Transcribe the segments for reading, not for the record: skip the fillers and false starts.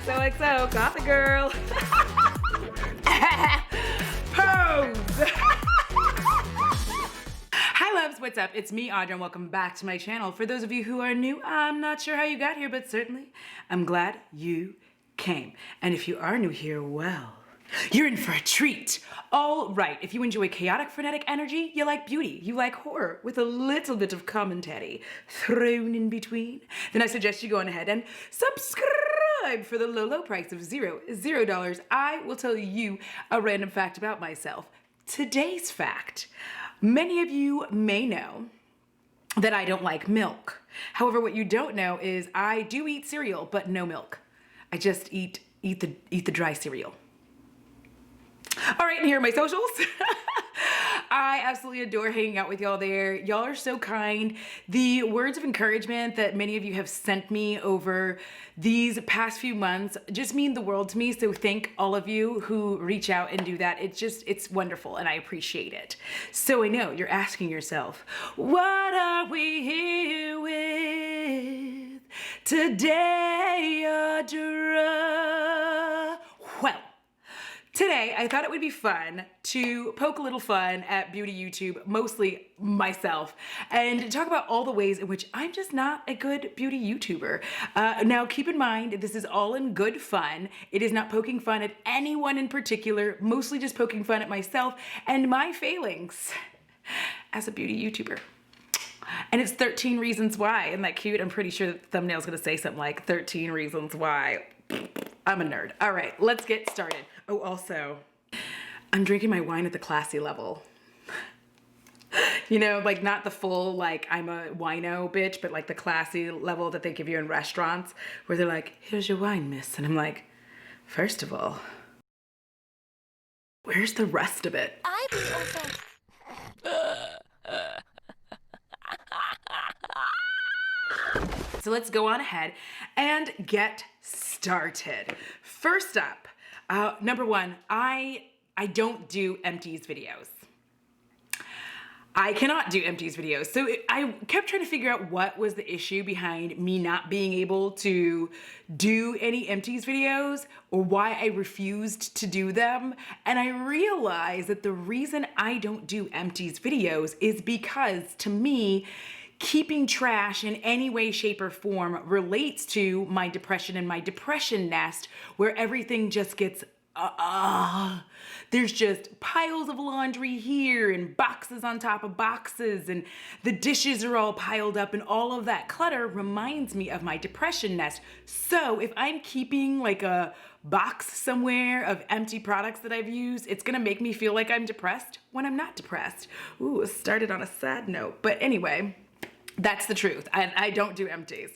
XOXO, got the girl. Pose. Hi loves, what's up? It's me, Audra, and welcome back to my channel. For those of you who are new, I'm not sure how you got here, but certainly I'm glad you came. And if you are new here, well, you're in for a treat. All right, if you enjoy chaotic, frenetic energy, you like beauty, you like horror with a little bit of commentary thrown in between, then I suggest you go on ahead and subscribe for the low price of $0. I will tell you a random fact about myself. Today's fact. Many of you may know that I don't like milk. However, what you don't know is I do eat cereal, but no milk. I just eat the dry cereal. All right, and here are my socials. I absolutely adore hanging out with y'all there. Y'all are so kind. The words of encouragement that many of you have sent me over these past few months just mean the world to me. So thank all of you who reach out and do that. It's wonderful and I appreciate it. So I know you're asking yourself, what are we here with today, Audra? Well, today, I thought it would be fun to poke a little fun at beauty YouTube, mostly myself, and talk about all the ways in which I'm just not a good beauty YouTuber. Now, keep in mind, this is all in good fun. It is not poking fun at anyone in particular, mostly just poking fun at myself and my failings as a beauty YouTuber. And it's 13 reasons why. Isn't that cute? I'm pretty sure the thumbnail's gonna say something like 13 reasons why. I'm a nerd. All right, let's get started. Oh, also, I'm drinking my wine at the classy level. You know, like not the full, like I'm a wino bitch, but like the classy level that they give you in restaurants where they're like, here's your wine, miss. And I'm like, first of all, where's the rest of it? So let's go on ahead and get started. First up, number one, I don't do empties videos. I cannot do empties videos. So I kept trying to figure out what was the issue behind me not being able to do any empties videos or why I refused to do them. And I realized that the reason I don't do empties videos is because to me, keeping trash in any way, shape, or form relates to my depression and my depression nest where everything just gets there's just piles of laundry here and boxes on top of boxes and the dishes are all piled up and all of that clutter reminds me of my depression nest. So if I'm keeping like a box somewhere of empty products that I've used, it's gonna make me feel like I'm depressed when I'm not depressed. Ooh, it started on a sad note, but anyway, that's the truth. I don't do empties.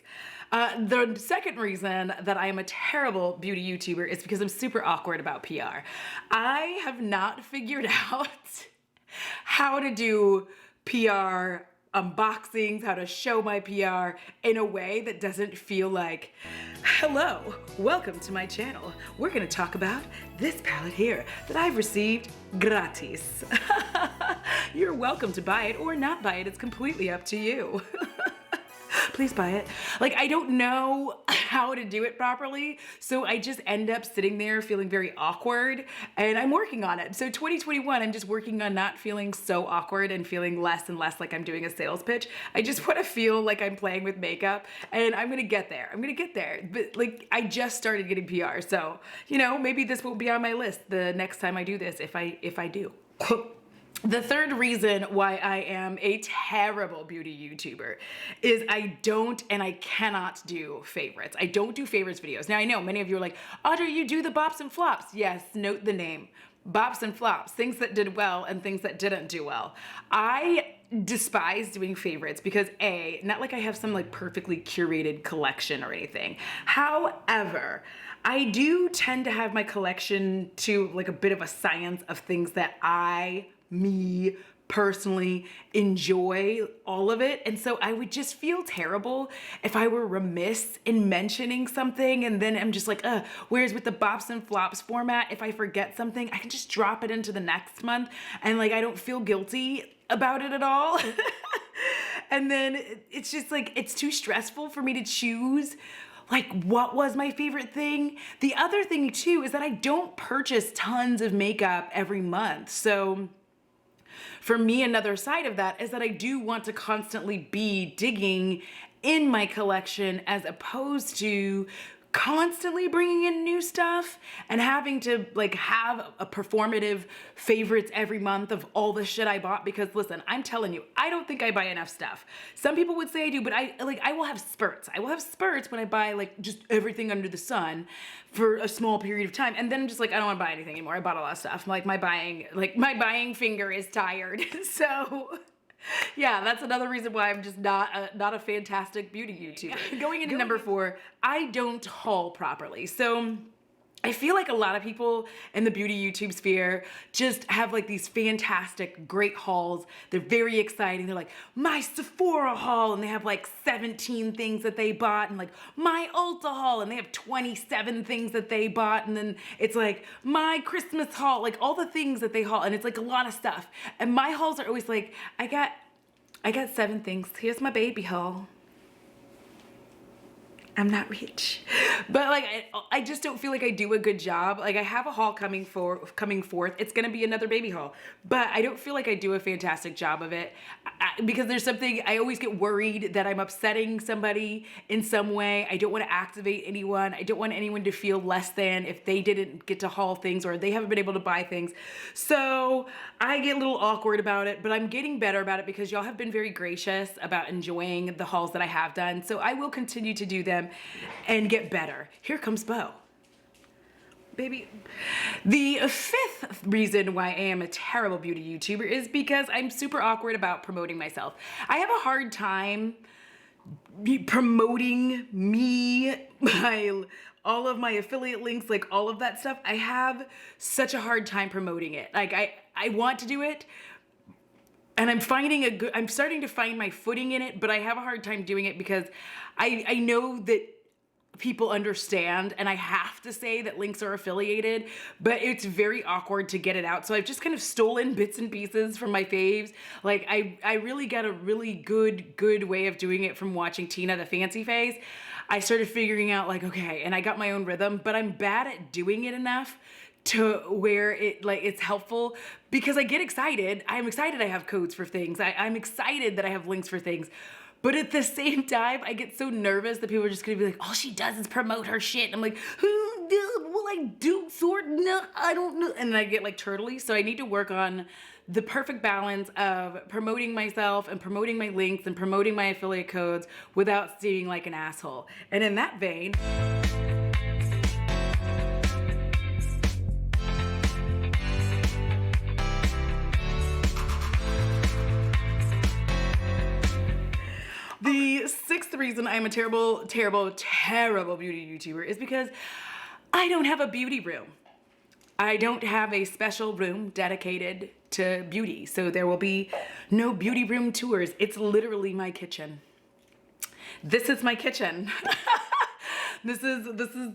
The second reason that I am a terrible beauty YouTuber is because I'm super awkward about PR. I have not figured out how to do PR unboxings, how to show my PR in a way that doesn't feel like, hello, welcome to my channel. We're gonna talk about this palette here that I've received gratis. You're welcome to buy it or not buy it. It's completely up to you. Please buy it. Like, I don't know how to do it properly, so I just end up sitting there feeling very awkward, and I'm working on it. So 2021, I'm just working on not feeling so awkward and feeling less and less like I'm doing a sales pitch. I just want to feel like I'm playing with makeup, and I'm gonna get there. I'm gonna get there. But like, I just started getting PR, so, you know, maybe this will be on my list the next time I do this, if I do. The third reason why I am a terrible beauty YouTuber is I don't and I cannot do favorites. I don't do favorites videos. Now I know many of you are like, Audra, you do the bops and flops. Yes, note the name. Bops and flops, things that did well and things that didn't do well. I despise doing favorites because A, not like I have some like perfectly curated collection or anything. However, I do tend to have my collection to like a bit of a science of things that me personally enjoy all of it. And so I would just feel terrible if I were remiss in mentioning something and then I'm just like, whereas with the bops and flops format, if I forget something, I can just drop it into the next month and like I don't feel guilty about it at all. And then it's just like, it's too stressful for me to choose like what was my favorite thing. The other thing too is that I don't purchase tons of makeup every month. So for me, another side of that is that I do want to constantly be digging in my collection as opposed to constantly bringing in new stuff and having to like have a performative favorites every month of all the shit I bought. Because listen, I'm telling you, I don't think I buy enough stuff. Some people would say I do, but I will have spurts. I will have spurts when I buy like just everything under the sun for a small period of time. And then I'm just like, I don't want to buy anything anymore. I bought a lot of stuff. Like my buying finger is tired. So yeah, that's another reason why I'm just not a fantastic beauty YouTuber. Going into number 4, I don't haul properly. So I feel like a lot of people in the beauty YouTube sphere just have like these fantastic, great hauls. They're very exciting. They're like, my Sephora haul, and they have like 17 things that they bought, and like my Ulta haul, and they have 27 things that they bought, and then it's like my Christmas haul, like all the things that they haul, and it's like a lot of stuff. And my hauls are always like, I got 7 things. Here's my baby haul. I'm not rich, but like I just don't feel like I do a good job. Like I have a haul coming forth. It's gonna be another baby haul, but I don't feel like I do a fantastic job of it because there's something, I always get worried that I'm upsetting somebody in some way. I don't want to activate anyone. I don't want anyone to feel less than if they didn't get to haul things or they haven't been able to buy things. So I get a little awkward about it, but I'm getting better about it because y'all have been very gracious about enjoying the hauls that I have done. So I will continue to do them and get better. Here comes Bo. Baby. The 5th reason why I am a terrible beauty YouTuber is because I'm super awkward about promoting myself. I have a hard time promoting me, all of my affiliate links, like all of that stuff. I have such a hard time promoting it. Like I want to do it, and I'm starting to find my footing in it, but I have a hard time doing it because I know that people understand, and I have to say that links are affiliated, but it's very awkward to get it out. So I've just kind of stolen bits and pieces from my faves. Like I really got a really good way of doing it from watching Tina the Fancy Face. I started figuring out like, okay, and I got my own rhythm, but I'm bad at doing it enough to where it's helpful because I get excited. I'm excited I have codes for things. I'm excited that I have links for things. But at the same time, I get so nervous that people are just gonna be like, all she does is promote her shit. And I'm like, will I do sort? No, I don't know. And then I get like turtly. So I need to work on the perfect balance of promoting myself and promoting my links and promoting my affiliate codes without seeming like an asshole. And in that vein, the 6th reason I'm a terrible beauty YouTuber is because I don't have a beauty room. I don't have a special room dedicated to beauty. So there will be no beauty room tours. It's literally my kitchen. This is my kitchen. This is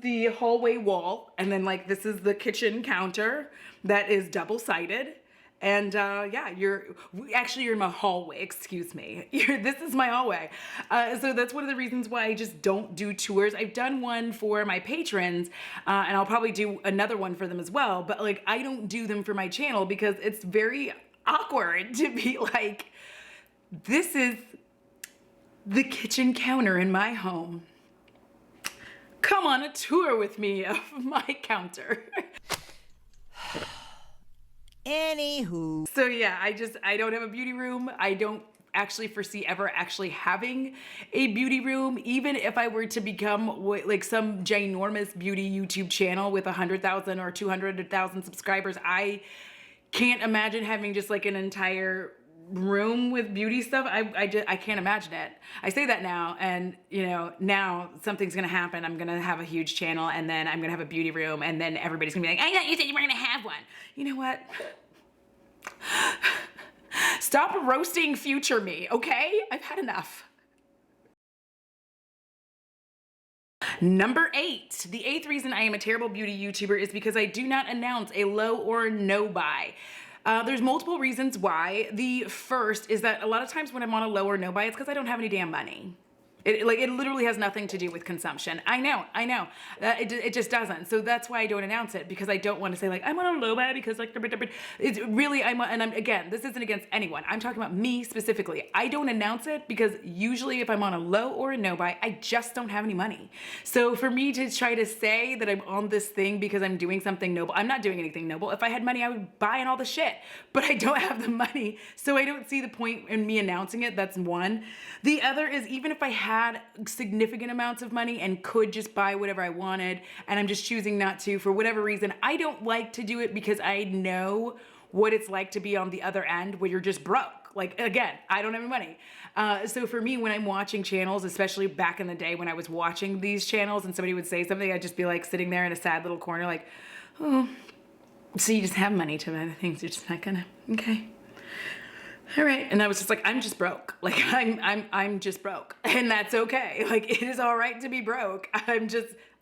the hallway wall. And then like, this is the kitchen counter that is double-sided. And yeah, you're in my hallway, excuse me. This is my hallway. So that's one of the reasons why I just don't do tours. I've done one for my patrons, and I'll probably do another one for them as well. But like, I don't do them for my channel because it's very awkward to be like, this is the kitchen counter in my home. Come on a tour with me of my counter. Anywho. So yeah, I don't have a beauty room. I don't actually foresee ever actually having a beauty room. Even if I were to become like some ginormous beauty YouTube channel with 100,000 or 200,000 subscribers, I can't imagine having just like an entire room with beauty stuff. I can't imagine it. I say that now, and you know, now something's gonna happen. I'm gonna have a huge channel, and then I'm gonna have a beauty room, and then everybody's gonna be like, I thought you said you were gonna have one. You know what? Stop roasting future me, okay? I've had enough. Number 8, the 8th reason I am a terrible beauty YouTuber is because I do not announce a low or no buy. There's multiple reasons why. The first is that a lot of times when I'm on a low or no buy, it's because I don't have any damn money. It literally has nothing to do with consumption. I know. It just doesn't. So that's why I don't announce it, because I don't want to say like, I'm on a low buy because like, it's really, again, this isn't against anyone. I'm talking about me specifically. I don't announce it because usually if I'm on a low or a no buy, I just don't have any money. So for me to try to say that I'm on this thing because I'm doing something noble, I'm not doing anything noble. If I had money, I would buy in all the shit, but I don't have the money. So I don't see the point in me announcing it. That's one. The other is, even if I had significant amounts of money and could just buy whatever I wanted, and I'm just choosing not to for whatever reason, I don't like to do it because I know what it's like to be on the other end where you're just broke. Like, again, I don't have any money. So for me, when I'm watching channels, especially back in the day when I was watching these channels and somebody would say something, I'd just be like sitting there in a sad little corner like, oh, so you just have money to buy the things, you're just not gonna, okay. All right. And I was just like, I'm just broke. Like I'm just broke, and that's okay. Like, it is all right to be broke.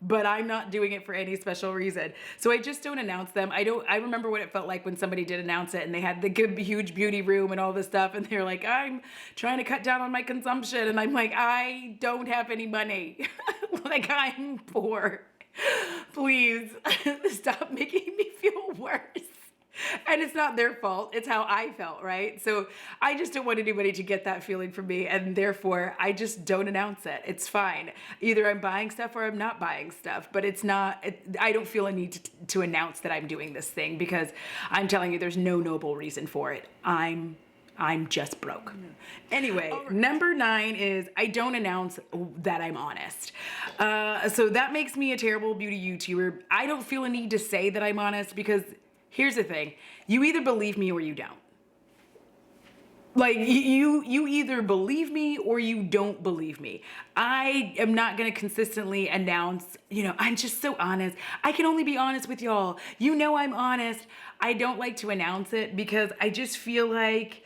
But I'm not doing it for any special reason. So I just don't announce them. I remember what it felt like when somebody did announce it and they had the good, huge beauty room and all this stuff. And they're like, I'm trying to cut down on my consumption. And I'm like, I don't have any money. Like, I'm poor. Please stop making me feel worse. And it's not their fault. It's how I felt, right? So I just don't want anybody to get that feeling from me. And therefore, I just don't announce it. It's fine. Either I'm buying stuff or I'm not buying stuff. But it's not, I don't feel a need to announce that I'm doing this thing, because I'm telling you, there's no noble reason for it. I'm just broke. Anyway, number 9 is I don't announce that I'm honest. So that makes me a terrible beauty YouTuber. I don't feel a need to say that I'm honest, because here's the thing. You either believe me or you don't. Like, you either believe me or you don't believe me. I am not going to consistently announce, I'm just so honest. I can only be honest with y'all. I'm honest. I don't like to announce it because I just feel like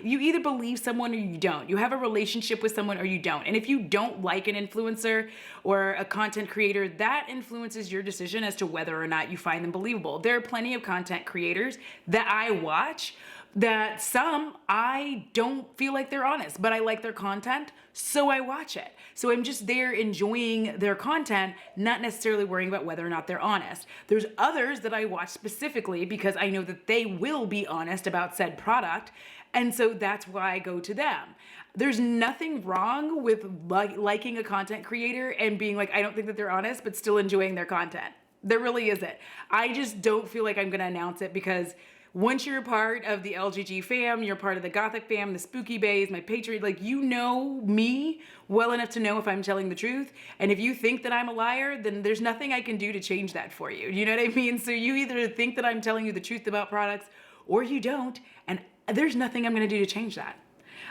you either believe someone or you don't. You have a relationship with someone or you don't. And if you don't like an influencer or a content creator, that influences your decision as to whether or not you find them believable. There are plenty of content creators that I watch that some I don't feel like they're honest, but I like their content, so I watch it. So I'm just there enjoying their content, not necessarily worrying about whether or not they're honest. There's others that I watch specifically because I know that they will be honest about said product, and so that's why I go to them. There's nothing wrong with liking a content creator and being like, I don't think that they're honest, but still enjoying their content. There really isn't. I just don't feel like I'm gonna announce it, because once you're a part of the LGG fam, you're part of the Gothic fam, the Spooky Bays, my Patriot, like, you know me well enough to know if I'm telling the truth. And if you think that I'm a liar, then there's nothing I can do to change that for you. You know what I mean? So you either think that I'm telling you the truth about products or you don't, and there's nothing I'm gonna do to change that.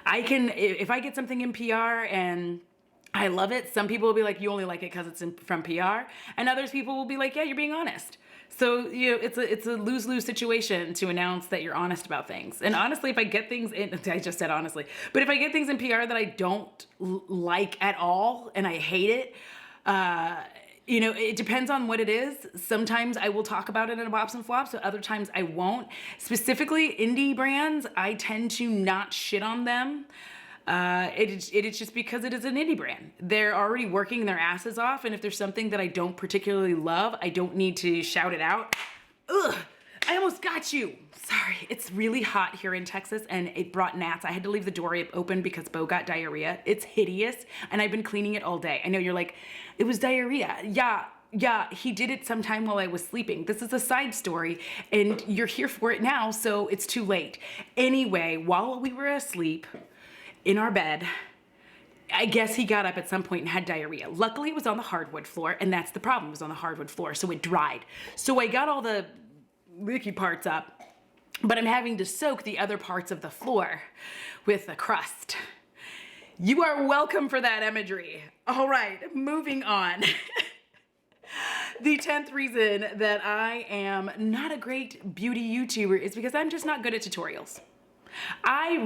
If I get something in PR and I love it, some people will be like, you only like it because it's from PR. And others people will be like, yeah, you're being honest. So, it's a lose-lose situation to announce that you're honest about things. And honestly, if I get things in, I just said honestly, but if I get things in PR that I don't like at all and I hate it, it depends on what it is. Sometimes I will talk about it in a Bops and Flops, so other times I won't. Specifically, indie brands, I tend to not shit on them. It is just because it is an indie brand. They're already working their asses off, and if there's something that I don't particularly love, I don't need to shout it out. Ugh, I almost got you. Sorry, it's really hot here in Texas, and it brought gnats. I had to leave the door open because Bo got diarrhea. It's hideous, and I've been cleaning it all day. I know you're like, it was diarrhea. Yeah, he did it sometime while I was sleeping. This is a side story, and you're here for it now, so it's too late. Anyway, while we were asleep in our bed, I guess he got up at some point and had diarrhea. Luckily, it was on the hardwood floor, and that's the problem. It was on the hardwood floor, so it dried. So I got all the licky parts up, but I'm having to soak the other parts of the floor with the crust. You are welcome for that imagery. All right, moving on. The 10th reason that I am not a great beauty YouTuber is because I'm just not good at tutorials. I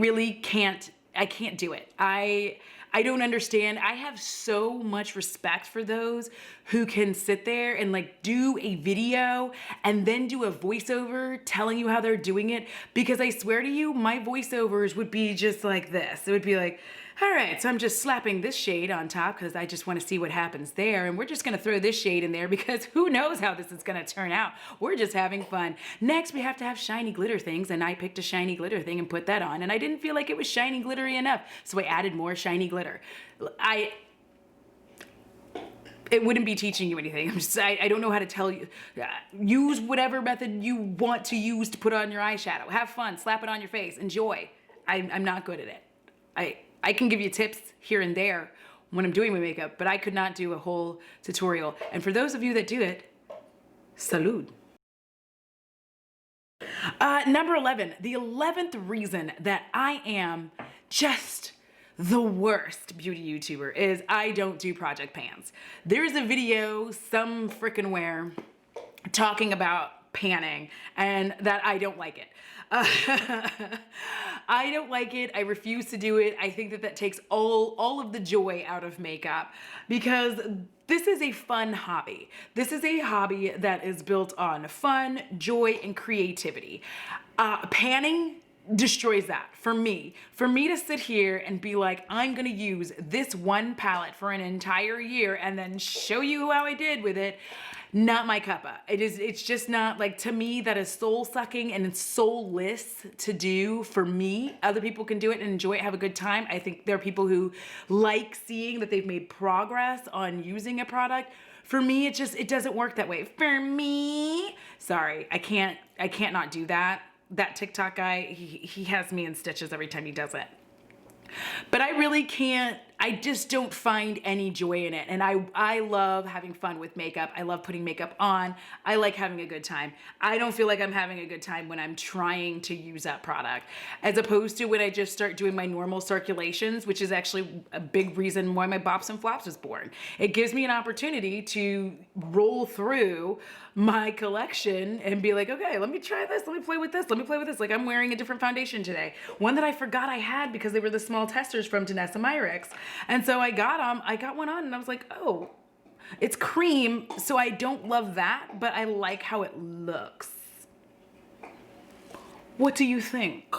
can't do it. I don't understand. I have so much respect for those who can sit there and do a video and then do a voiceover telling you how they're doing it, because I swear to you, my voiceovers would be just like this. It would be like, All right, so I'm just slapping this shade on top because I just want to see what happens there. And we're just going to throw this shade in there because who knows how this is going to turn out. We're just having fun. Next, we have to have shiny glitter things. And I picked a shiny glitter thing and put that on. And I didn't feel like it was shiny glittery enough. So I added more shiny glitter. It wouldn't be teaching you anything. I don't know how to tell you. Use whatever method you want to use to put on your eyeshadow. Have fun, slap it on your face, enjoy. I'm not good at it. I can give you tips here and there when I'm doing my makeup, but I could not do a whole tutorial. And for those of you that do it, salud. Number 11, the 11th reason that I am just the worst beauty YouTuber is I don't do project pans. There's a video some frickin' where talking about panning and that I don't like it. I don't like it. I refuse to do it. I think that takes all of the joy out of makeup because this is a fun hobby. This is a hobby that is built on fun, joy, and creativity. Panning destroys that for me. For me to sit here and be like, I'm gonna use this one palette for an entire year and then show you how I did with it, not my cuppa. It's just not, like, to me, that is soul sucking and it's soulless to do for me. Other people can do it and enjoy it, have a good time. I think there are people who like seeing that they've made progress on using a product. For me, it doesn't work that way. For me, sorry, I can't not do that. That TikTok guy, he has me in stitches every time he does it. But I really can't, I just don't find any joy in it. And I love having fun with makeup. I love putting makeup on. I like having a good time. I don't feel like I'm having a good time when I'm trying to use that product, as opposed to when I just start doing my normal circulations, which is actually a big reason why my Bops and Flops was born. It gives me an opportunity to roll through my collection and be like, okay, let me try this. Let me play with this. Let me play with this. Like, I'm wearing a different foundation today. One that I forgot I had because they were the small testers from Danessa Myricks. And so I got one on and I was like, oh, it's cream. So I don't love that, but I like how it looks. What do you think?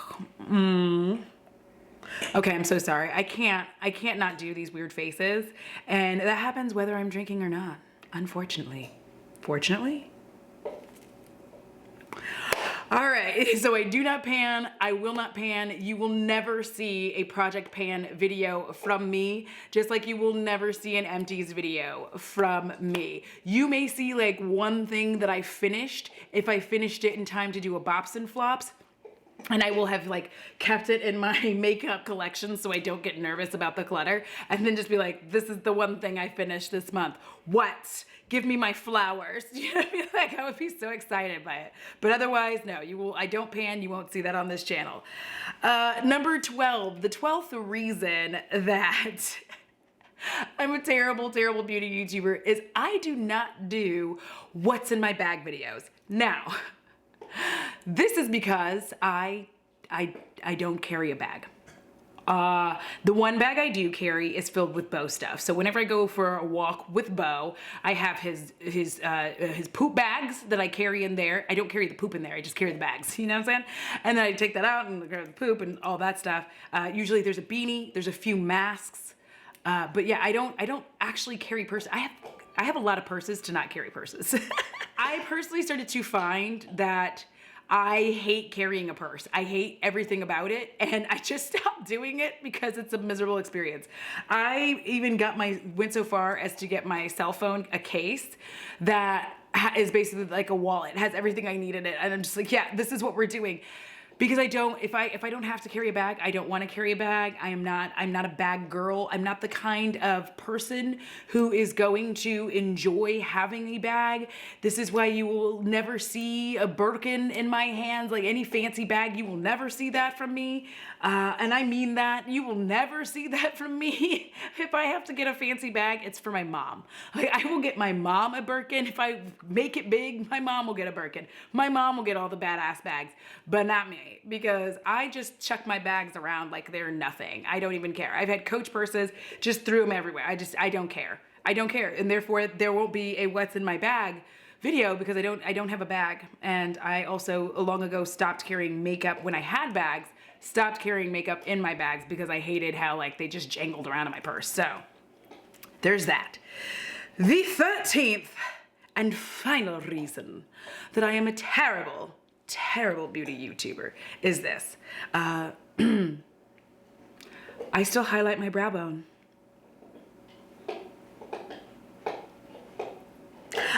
Okay, I'm so sorry. I can't not do these weird faces. And that happens whether I'm drinking or not, unfortunately. Fortunately? All right, so I do not pan, I will not pan. You will never see a project pan video from me, just like you will never see an empties video from me. You may see like one thing that I finished, if I finished it in time to do a Bops and Flops, and I will have like kept it in my makeup collection so I don't get nervous about the clutter, and then just be like, this is the one thing I finished this month. What? Give me my flowers. You know what I mean? Like, I would be so excited by it. But otherwise, no, I don't pan, you won't see that on this channel. Number 12, the 12th reason that I'm a terrible, terrible beauty YouTuber is I do not do what's in my bag videos. Now, this is because I don't carry a bag. The one bag I do carry is filled with Bo stuff. So whenever I go for a walk with Bo, I have his poop bags that I carry in there. I don't carry the poop in there. I just carry the bags. You know what I'm saying? And then I take that out and grab the poop and all that stuff. Usually there's a beanie. There's a few masks. But yeah, I don't actually carry purses. I have a lot of purses to not carry purses. I personally started to find that I hate carrying a purse. I hate everything about it, and I just stopped doing it because it's a miserable experience. I even went so far as to get my cell phone a case that is basically like a wallet. It has everything I need in it, and I'm just like, yeah, this is what we're doing. Because if I don't have to carry a bag, I don't want to carry a bag. I'm not a bag girl. I'm not the kind of person who is going to enjoy having a bag. This is why you will never see a Birkin in my hands, like any fancy bag. You will never see that from me. And I mean that. You will never see that from me. If I have to get a fancy bag, it's for my mom. Like, I will get my mom a Birkin. If I make it big, my mom will get a Birkin. My mom will get all the badass bags, but not me. Because I just chuck my bags around like they're nothing. I don't even care. I've had Coach purses, just threw them everywhere. I don't care. I don't care. And therefore there won't be a what's in my bag video because I don't have a bag. And I also long ago stopped carrying makeup when I had bags stopped carrying makeup in my bags because I hated how like they just jangled around in my purse. So there's that. The 13th and final reason that I am a terrible, terrible beauty YouTuber is this. I still highlight my brow bone.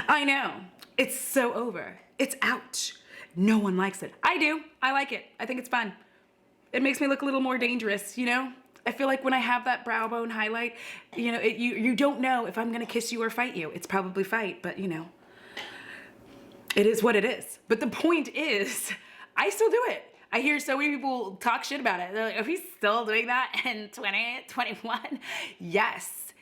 I know, it's so over. It's out. No one likes it. I do. I like it. I think it's fun. It makes me look a little more dangerous, you know? I feel like when I have that brow bone highlight, you know, you don't know if I'm gonna kiss you or fight you. It's probably fight, but you know, it is what it is. But the point is, I still do it. I hear so many people talk shit about it. They're like, are we still doing that in 2021? Yes,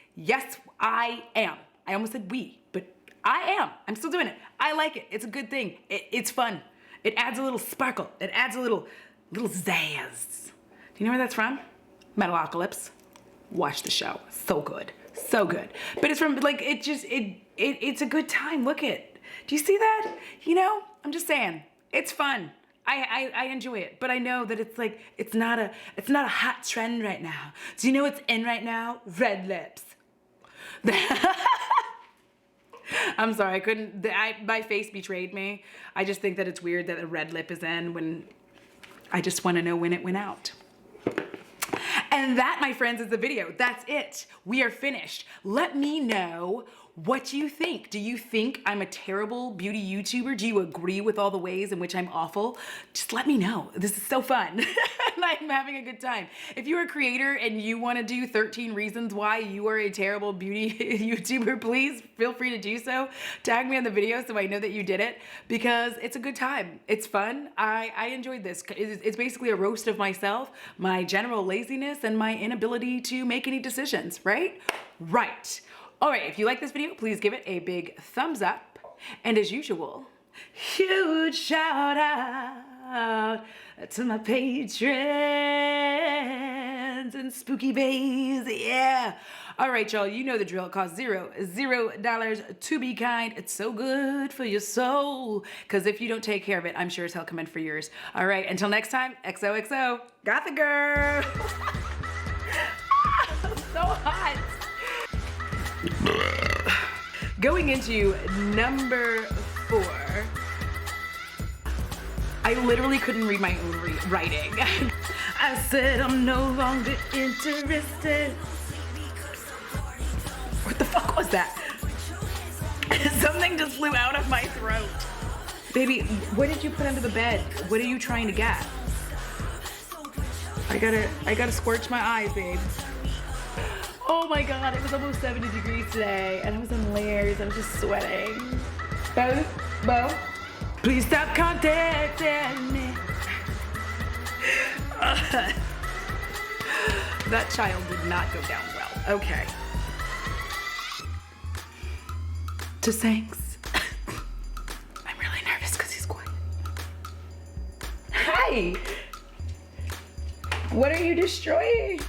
I am. I almost said we, but I am. I'm still doing it. I like it. It's a good thing. It's fun. It adds a little sparkle. It adds a little zazz. Do you know where that's from? Metalocalypse. Watch the show. So good. So good. But it's from, like, it's a good time. Look it. Do you see that? You know, I'm just saying. It's fun. I enjoy it. But I know that it's like, it's not a hot trend right now. Do you know what's in right now? Red lips. I'm sorry, I couldn't, my face betrayed me. I just think that it's weird that a red lip is in when I just want to know when it went out. And that, my friends, is the video. That's it. We are finished. Let me know what you think. Do you think I'm a terrible beauty YouTuber? Do you agree with all the ways in which I'm awful? Just let me know. This is so fun. I'm having a good time. If you're a creator and you want to do 13 reasons why you are a terrible beauty YouTuber, please feel free to do so. Tag me on the video so I know that you did it, because it's a good time. It's fun. I enjoyed this. It's basically a roast of myself, my general laziness, and my inability to make any decisions, right? Right. All right, if you like this video, please give it a big thumbs up. And as usual, huge shout out to my patrons and spooky bays, yeah. All right, y'all, you know the drill. It costs $0 to be kind. It's so good for your soul, because if you don't take care of it, I'm sure as hell coming for yours. All right, until next time, XOXO, Gothic girl. So hot. Going into number 4, I literally couldn't read my own writing. I said I'm no longer interested. What the fuck was that? Something just flew out of my throat. Baby, what did you put under the bed? What are you trying to get? I gotta squirch my eyes, babe. Oh my God, it was almost 70 degrees today and I was in layers, I was just sweating. Bo, please stop contacting me. That child did not go down well. Okay. Just thanks. I'm really nervous because he's quiet. Hi. What are you destroying?